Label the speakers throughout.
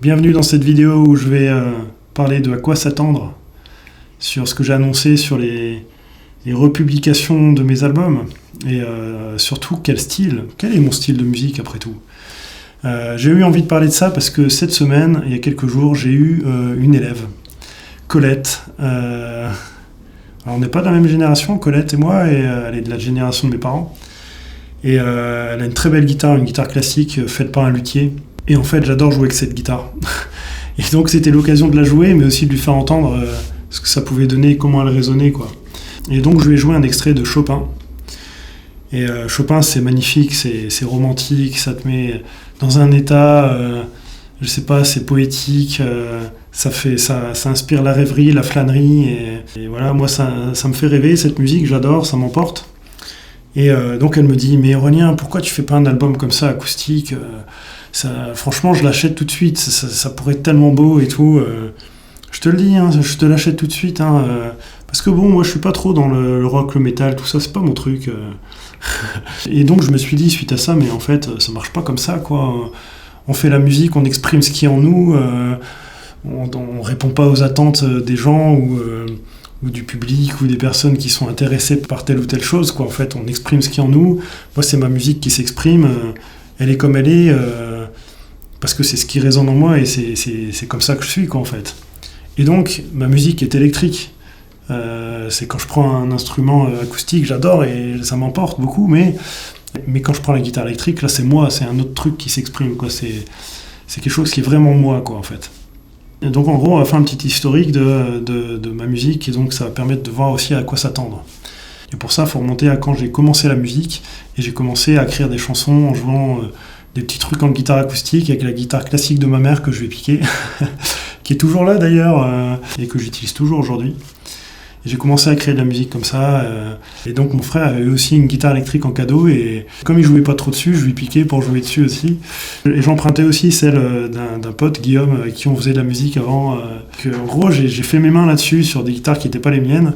Speaker 1: Bienvenue dans cette vidéo où je vais parler de à quoi s'attendre sur ce que j'ai annoncé sur les republications de mes albums et surtout quel est mon style de musique après tout. J'ai eu envie de parler de ça parce que cette semaine, il y a quelques jours, j'ai eu une élève, Colette. Alors on n'est pas de la même génération, Colette et moi, et elle est de la génération de mes parents. Et elle a une très belle guitare, une guitare classique faite par un luthier. Et en fait, j'adore jouer avec cette guitare. Et donc, c'était l'occasion de la jouer, mais aussi de lui faire entendre ce que ça pouvait donner, comment elle résonnait, quoi. Et donc, je lui ai joué un extrait de Chopin. Et Chopin, c'est magnifique, c'est romantique, ça te met dans un état, je sais pas, c'est poétique, ça inspire la rêverie, la flânerie. Et voilà, moi, ça me fait rêver, cette musique, j'adore, ça m'emporte. Et donc, elle me dit, mais Aurélien, pourquoi tu fais pas un album comme ça, acoustique franchement, je l'achète tout de suite, ça pourrait être tellement beau et tout. Je te le dis, hein, je te l'achète tout de suite. Parce que bon, moi je suis pas trop dans le rock, le métal, tout ça, c'est pas mon truc. Et donc je me suis dit, suite à ça, mais en fait, ça marche pas comme ça, quoi. On fait la musique, on exprime ce qui est en nous, on répond pas aux attentes des gens ou du public ou des personnes qui sont intéressées par telle ou telle chose, quoi. En fait, on exprime ce qui est en nous. Moi, c'est ma musique qui s'exprime. Elle est comme elle est, parce que c'est ce qui résonne en moi et c'est comme ça que je suis, quoi, en fait. Et donc, ma musique est électrique. C'est quand je prends un instrument acoustique, j'adore et ça m'emporte beaucoup, mais quand je prends la guitare électrique, là, c'est moi, c'est un autre truc qui s'exprime, quoi. C'est quelque chose qui est vraiment moi, quoi, en fait. Et donc, en gros, on va faire un petit historique de ma musique et donc ça va permettre de voir aussi à quoi s'attendre. Et pour ça, il faut remonter à quand j'ai commencé la musique et j'ai commencé à écrire des chansons en jouant des petits trucs en guitare acoustique avec la guitare classique de ma mère que je vais piquer, qui est toujours là d'ailleurs et que j'utilise toujours aujourd'hui. Et j'ai commencé à créer de la musique comme ça. Et donc mon frère avait aussi une guitare électrique en cadeau et comme il jouait pas trop dessus, je lui piquais pour jouer dessus aussi. Et j'empruntais aussi celle d'un pote, Guillaume, avec qui on faisait de la musique avant. En gros, j'ai fait mes mains là-dessus sur des guitares qui n'étaient pas les miennes.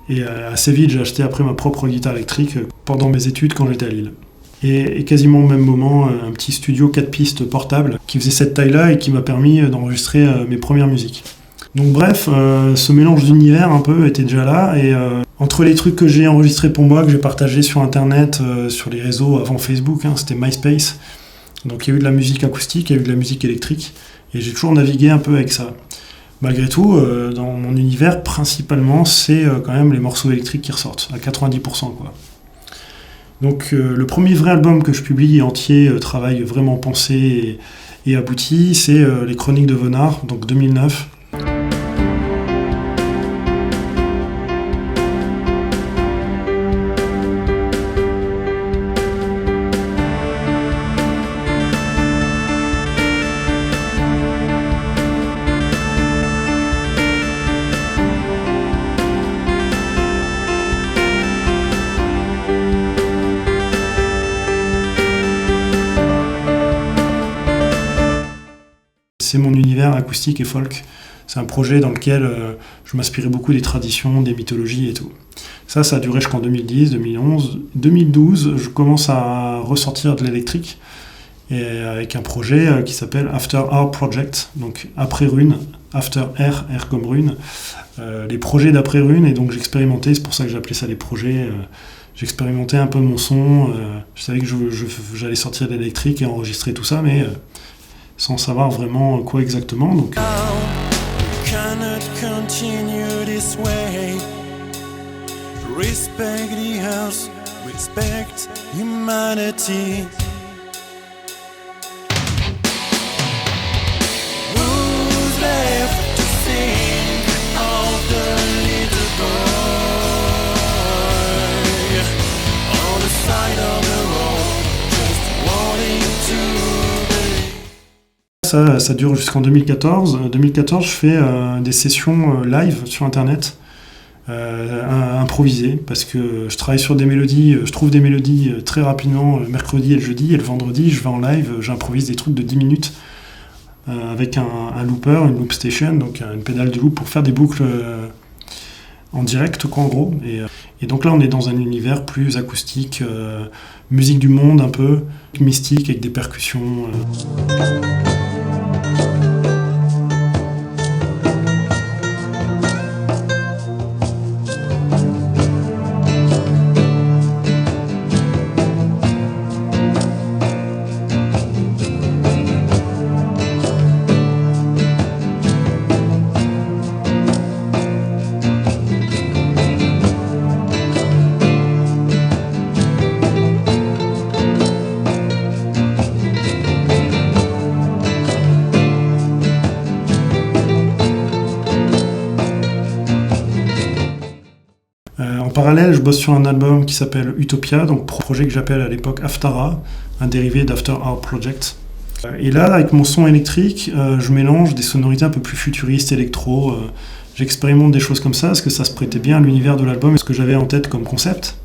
Speaker 1: Et assez vite, j'ai acheté après ma propre guitare électrique pendant mes études quand j'étais à Lille. Et quasiment au même moment, un petit studio 4 pistes portable qui faisait cette taille-là et qui m'a permis d'enregistrer mes premières musiques. Donc bref, ce mélange d'univers un peu était déjà là. Et entre les trucs que j'ai enregistrés pour moi, que j'ai partagés sur Internet, sur les réseaux avant Facebook, c'était MySpace. Donc il y a eu de la musique acoustique, il y a eu de la musique électrique. Et j'ai toujours navigué un peu avec ça. Malgré tout, dans mon univers, principalement, c'est quand même les morceaux électriques qui ressortent, à 90%, quoi. Donc le premier vrai album que je publie entier, travail vraiment pensé et abouti, c'est Les Chroniques de Venard, donc 2009. C'est mon univers acoustique et folk. C'est un projet dans lequel je m'inspirais beaucoup des traditions, des mythologies et tout. Ça a duré jusqu'en 2010, 2011. 2012, je commence à ressortir de l'électrique et avec un projet qui s'appelle After Hour Project, donc après Rune, After R comme Rune, les projets d'après Rune, et donc j'expérimentais, c'est pour ça que j'appelais ça les projets. J'expérimentais un peu mon son, je savais que j'allais sortir de l'électrique et enregistrer tout ça, mais sans savoir vraiment quoi exactement. Donc respect the house, respect humanity. Who's left to think of the little boy on the side of the road, just wanting to be. Ça dure jusqu'en 2014. En 2014, je fais des sessions live sur Internet. Improvisé parce que je travaille sur des mélodies, je trouve des mélodies très rapidement le mercredi et le jeudi, et le vendredi je vais en live, j'improvise des trucs de 10 minutes avec un looper, une loop station, donc une pédale de loop pour faire des boucles en direct, quoi, en gros. Et donc là on est dans un univers plus acoustique, musique du monde un peu, mystique avec des percussions. parallèle, je bosse sur un album qui s'appelle Utopia, donc projet que j'appelle à l'époque Aftara, un dérivé d'After Art Project. Et là, avec mon son électrique, je mélange des sonorités un peu plus futuristes, électro. J'expérimente des choses comme ça, parce que ça se prêtait bien à l'univers de l'album et ce que j'avais en tête comme concept.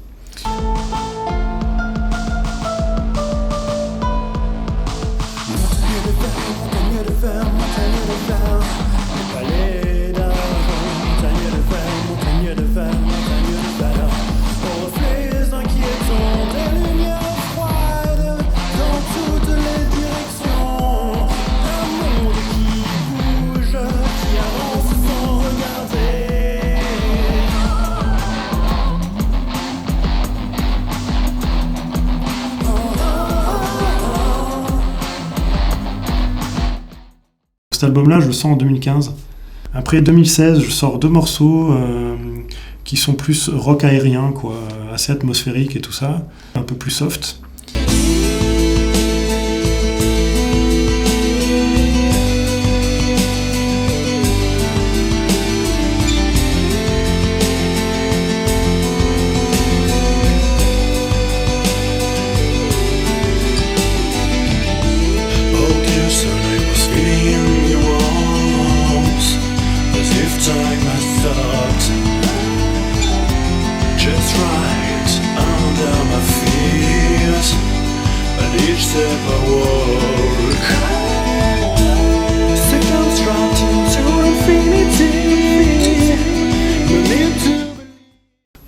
Speaker 1: Cet album-là, je le sors en 2015. Après 2016, je sors 2 morceaux qui sont plus rock aérien, quoi, assez atmosphérique et tout ça, un peu plus soft.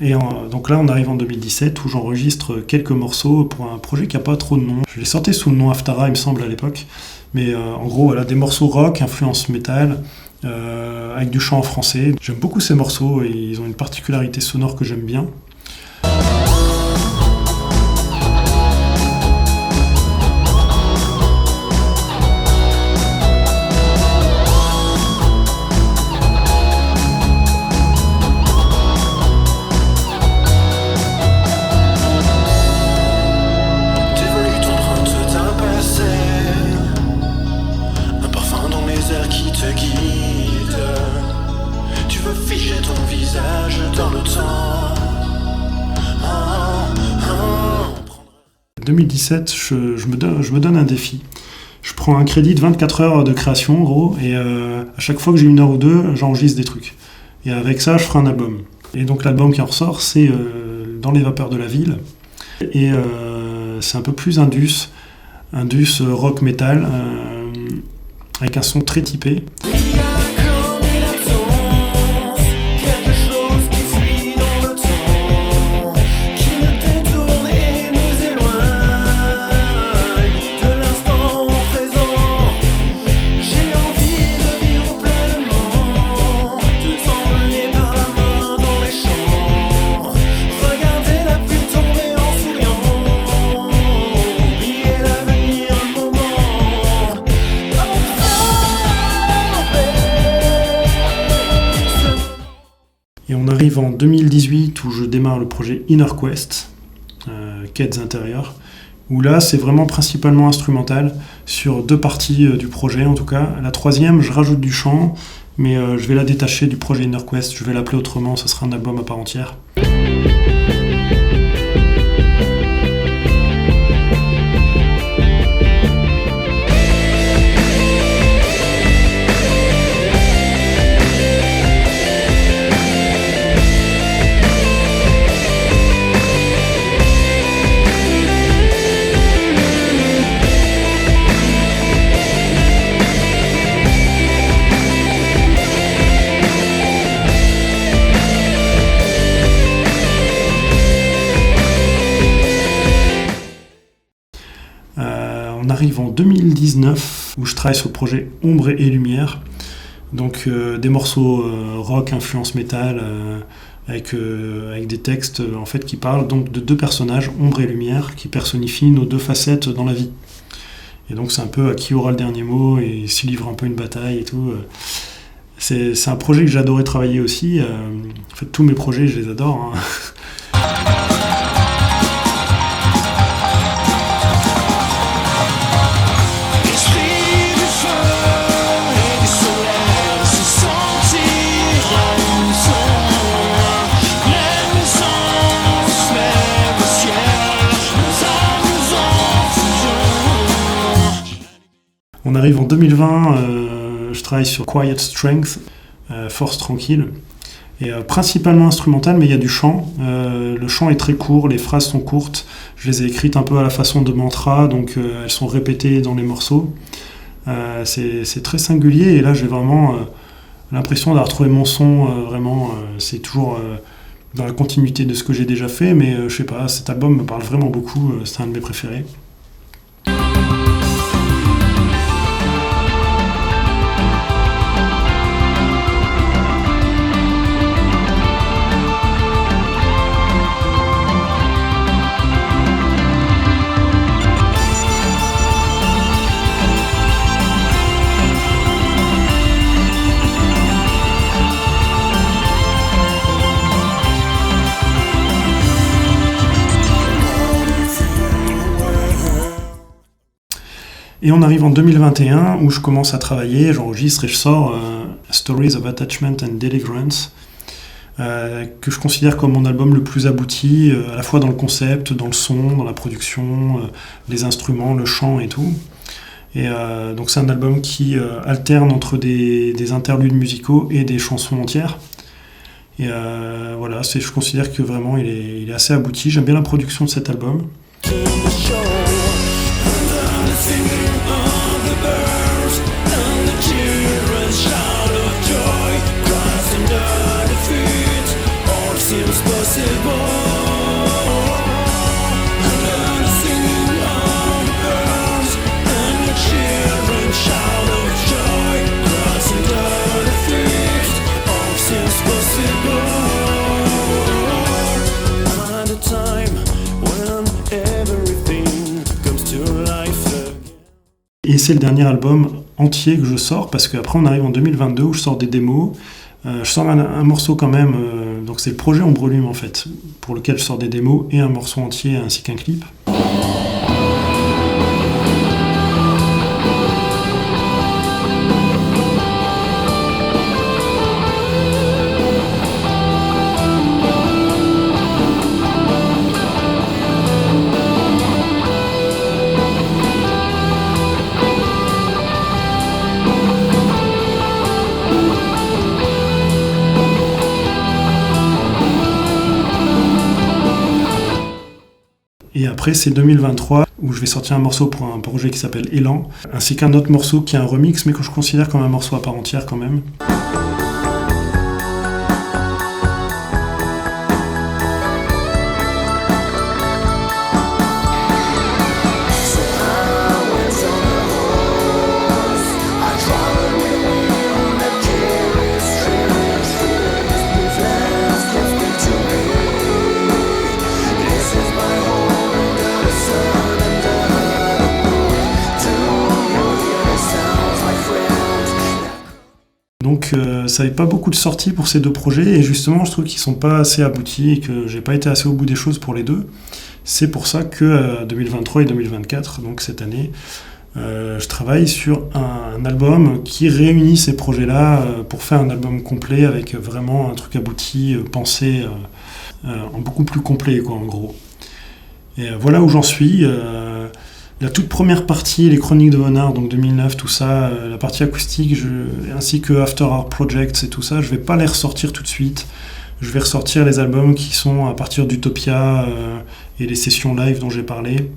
Speaker 1: Et donc là, on arrive en 2017 où j'enregistre quelques morceaux pour un projet qui n'a pas trop de nom. Je les sortais sous le nom Aftara, il me semble, à l'époque. Mais en gros, voilà, des morceaux rock, influence métal, avec du chant en français. J'aime beaucoup ces morceaux et ils ont une particularité sonore que j'aime bien.
Speaker 2: Tu veux figer ton visage dans le temps.
Speaker 1: 2017, je me donne un défi. Je prends un crédit de 24 heures de création, en gros, et à chaque fois que j'ai 1 heure ou 2, j'enregistre des trucs. Et avec ça, je ferai un album. Et donc l'album qui en ressort, c'est Dans les vapeurs de la ville. Et c'est un peu plus indus rock metal, avec un son très typé. Et on arrive en 2018 où je démarre le projet Inner Quest, Quêtes intérieures, où là c'est vraiment principalement instrumental sur 2 parties du projet en tout cas. La 3e, je rajoute du chant, mais je vais la détacher du projet Inner Quest, je vais l'appeler autrement, ça sera un album à part entière. On arrive en 2019 où je travaille sur le projet Ombre et Lumière, donc des morceaux rock, influence métal, avec des textes en fait qui parlent donc de 2 personnages, Ombre et Lumière, qui personnifient nos 2 facettes dans la vie. Et donc c'est un peu à qui aura le dernier mot et s'y livre un peu une bataille et tout. C'est un projet que j'adorais travailler aussi. En fait, tous mes projets, je les adore. Hein.
Speaker 2: Sentir une son, même sans
Speaker 1: arrive en 2020, je travaille sur Quiet Strength, force tranquille, et principalement instrumental, mais il y a du chant. Le chant est très court, les phrases sont courtes, je les ai écrites un peu à la façon de mantra, donc elles sont répétées dans les morceaux. C'est très singulier, et là j'ai vraiment l'impression d'avoir trouvé mon son, vraiment, c'est toujours dans la continuité de ce que j'ai déjà fait, mais je sais pas, cet album me parle vraiment beaucoup, c'est un de mes préférés. Et on arrive en 2021 où je commence à travailler, j'enregistre et je sors Stories of Attachment and Deliverance, que je considère comme mon album le plus abouti, à la fois dans le concept, dans le son, dans la production, les instruments, le chant et tout. Et donc c'est un album qui alterne entre des interludes musicaux et des chansons entières. Et voilà, je considère que vraiment il est assez abouti. J'aime bien la production de cet album. Et c'est le dernier album entier que je sors, parce qu'après on arrive en 2022 où je sors des démos. Je sors un morceau quand même, donc c'est le projet Ombrelume en fait, pour lequel je sors des démos et un morceau entier ainsi qu'un clip. Et après, c'est 2023 où je vais sortir un morceau pour un projet qui s'appelle Élan, ainsi qu'un autre morceau qui est un remix, mais que je considère comme un morceau à part entière quand même. Donc ça n'avait pas beaucoup de sorties pour ces deux projets, et justement je trouve qu'ils sont pas assez aboutis et que j'ai pas été assez au bout des choses pour les deux. C'est pour ça que 2023 et 2024, donc cette année, je travaille sur un album qui réunit ces projets-là pour faire un album complet avec vraiment un truc abouti, pensé en beaucoup plus complet quoi, en gros. Et voilà où j'en suis. La toute première partie, les Chroniques de Vonard, donc 2009, tout ça, la partie acoustique, ainsi que After Our Projects et tout ça, je vais pas les ressortir tout de suite. Je vais ressortir les albums qui sont à partir d'Utopia et les sessions live dont j'ai parlé,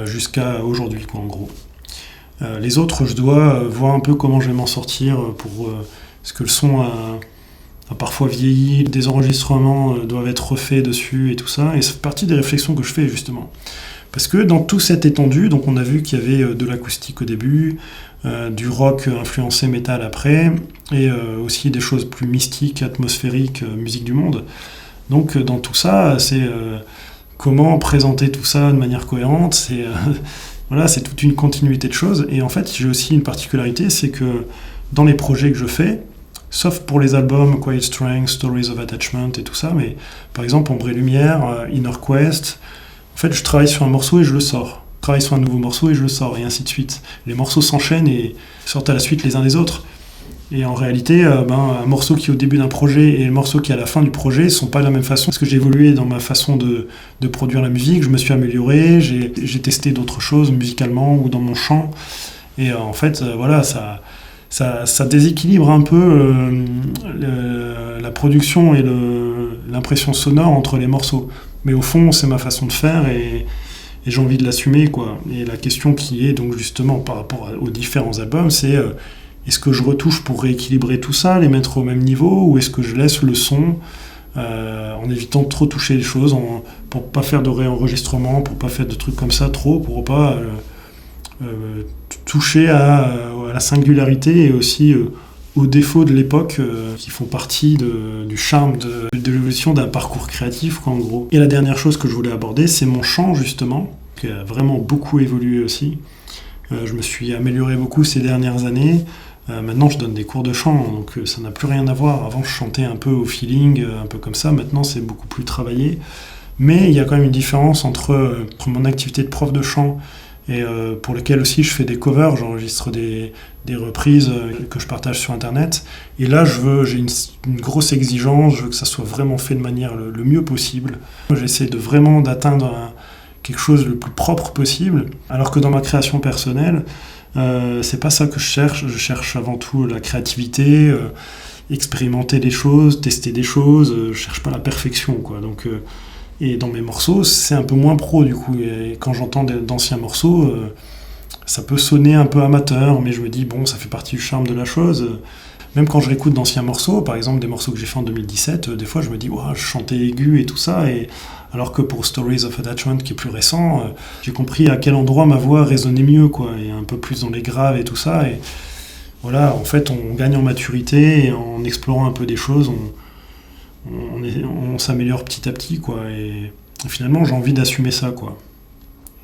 Speaker 1: jusqu'à aujourd'hui, quoi, en gros. Les autres, je dois voir un peu comment je vais m'en sortir, parce que le son a parfois vieilli, des enregistrements doivent être refaits dessus et tout ça, et c'est partie des réflexions que je fais, justement. Parce que dans tout cette étendue, donc on a vu qu'il y avait de l'acoustique au début, du rock influencé métal après, et aussi des choses plus mystiques, atmosphériques, musique du monde. Donc dans tout ça, c'est comment présenter tout ça de manière cohérente, voilà, c'est toute une continuité de choses. Et en fait, j'ai aussi une particularité, c'est que dans les projets que je fais, sauf pour les albums Quiet Strength, Stories of Attachment et tout ça, mais par exemple Ombre et Lumière, Inner Quest, en fait, je travaille sur un morceau et je le sors. Je travaille sur un nouveau morceau et je le sors, et ainsi de suite. Les morceaux s'enchaînent et sortent à la suite les uns des autres. Et en réalité, un morceau qui est au début d'un projet et le morceau qui est à la fin du projet ne sont pas de la même façon. Parce que j'ai évolué dans ma façon de produire la musique, je me suis amélioré, j'ai testé d'autres choses musicalement ou dans mon chant. Et en fait, voilà, ça déséquilibre un peu la production et l'impression sonore entre les morceaux. Mais au fond, c'est ma façon de faire et j'ai envie de l'assumer, quoi. Et la question qui est donc justement par rapport aux différents albums, c'est est-ce que je retouche pour rééquilibrer tout ça, les mettre au même niveau, ou est-ce que je laisse le son en évitant de trop toucher les choses, pour pas faire de réenregistrement, pour pas faire de trucs comme ça trop, pour pas toucher à la singularité et aussi aux défauts de l'époque qui font partie du charme de l'évolution d'un parcours créatif, quoi, en gros. Et la dernière chose que je voulais aborder, c'est mon chant, justement, qui a vraiment beaucoup évolué aussi. Je me suis amélioré beaucoup ces dernières années. Maintenant, je donne des cours de chant, donc ça n'a plus rien à voir. Avant, je chantais un peu au feeling, un peu comme ça. Maintenant, c'est beaucoup plus travaillé. Mais il y a quand même une différence entre mon activité de prof de chant et pour lequel aussi je fais des covers, j'enregistre des reprises que je partage sur Internet. Et là, j'ai une grosse exigence, je veux que ça soit vraiment fait de manière le mieux possible. J'essaie vraiment d'atteindre quelque chose le plus propre possible, alors que dans ma création personnelle, c'est pas ça que je cherche avant tout la créativité, expérimenter des choses, tester des choses, je cherche pas la perfection, quoi. Donc, et dans mes morceaux, c'est un peu moins pro, du coup, et quand j'entends d'anciens morceaux, ça peut sonner un peu amateur, mais je me dis, bon, ça fait partie du charme de la chose. Même quand je réécoute d'anciens morceaux, par exemple des morceaux que j'ai fait en 2017, des fois je me dis, wow, je chantais aigu et tout ça, et alors que pour Stories of Attachment, qui est plus récent, j'ai compris à quel endroit ma voix résonnait mieux, quoi, et un peu plus dans les graves et tout ça, et voilà, en fait, on gagne en maturité, et en explorant un peu des choses, on s'améliore petit à petit, quoi, et finalement, j'ai envie d'assumer ça, quoi.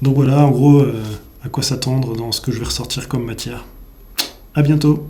Speaker 1: Donc voilà, en gros, à quoi s'attendre dans ce que je vais ressortir comme matière. À bientôt.